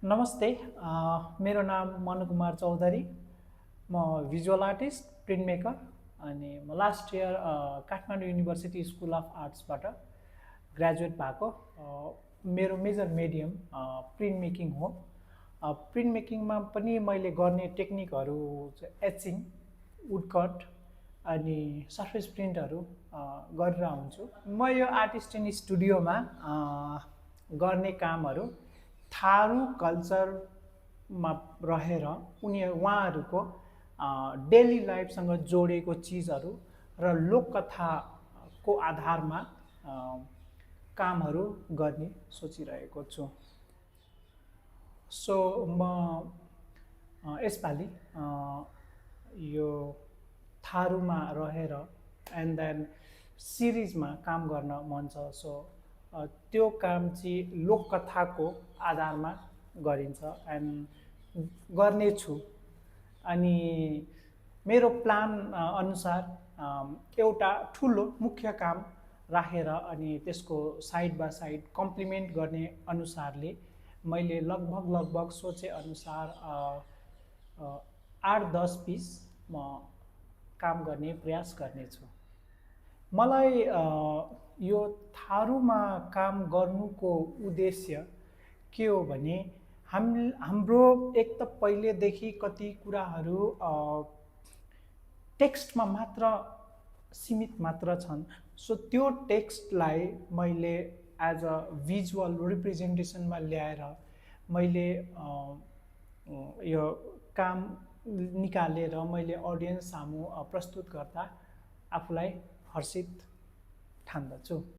नमस्ते। मेरो नाम मनु कुमार चौधरी। म भिजुअल आर्टिस्ट, प्रिन्ट मेकर अनि म last year Kathmandu university school of आर्ट्सबाट ग्रेजुएट भएको। मेरो मेजर मिडियम प्रिन्ट मेकिङ हो। प्रिन्ट मेकिङमा पनि मैले गर्ने टेक्निकहरू एचिङ, वुडकट अनि सर्फेस प्रिन्टहरू गरेर हुन्छु। म यो आर्टिस्ट इन स्टुडियोमा गर्ने कामहरू थारू कल्चरमा रहेर उहाँहरूको डेली लाइफसँग जोडिएको चिजहरू र लोककथाको आधारमा कामहरू गर्ने सोचिरहेको छु। सो म यसपालि यो थारूमा रहेर एन्ड देन सिरिजमा काम गर्न मन छ। सो त्यो काम चाहिँ लोककथाको आधारमा गरिन्छ एन्ड गर्नेछु। अनि मेरो प्लान अनुसार एउटा ठुलो मुख्य काम राखेर अनि त्यसको साइड बाई साइड कम्प्लिमेन्ट गर्ने अनुसारले मैले लगभग सोचे अनुसार 8-10 पिस म काम गर्ने प्रयास गर्नेछु। मलाई यो थारूमा काम गर्नुको उद्देश्य के हो भने हाम्रो एक त पहिलेदेखि कति कुराहरू टेक्स्टमा मात्र सीमित मात्र छन्। सो त्यो टेक्स्टलाई मैले एज अ भिजुअल रिप्रेजेन्टेसनमा ल्याएर मैले यो काम निकालेर मैले अडियन्स सामु प्रस्तुत गर्दा आफूलाई हर्षित ठान्दछु।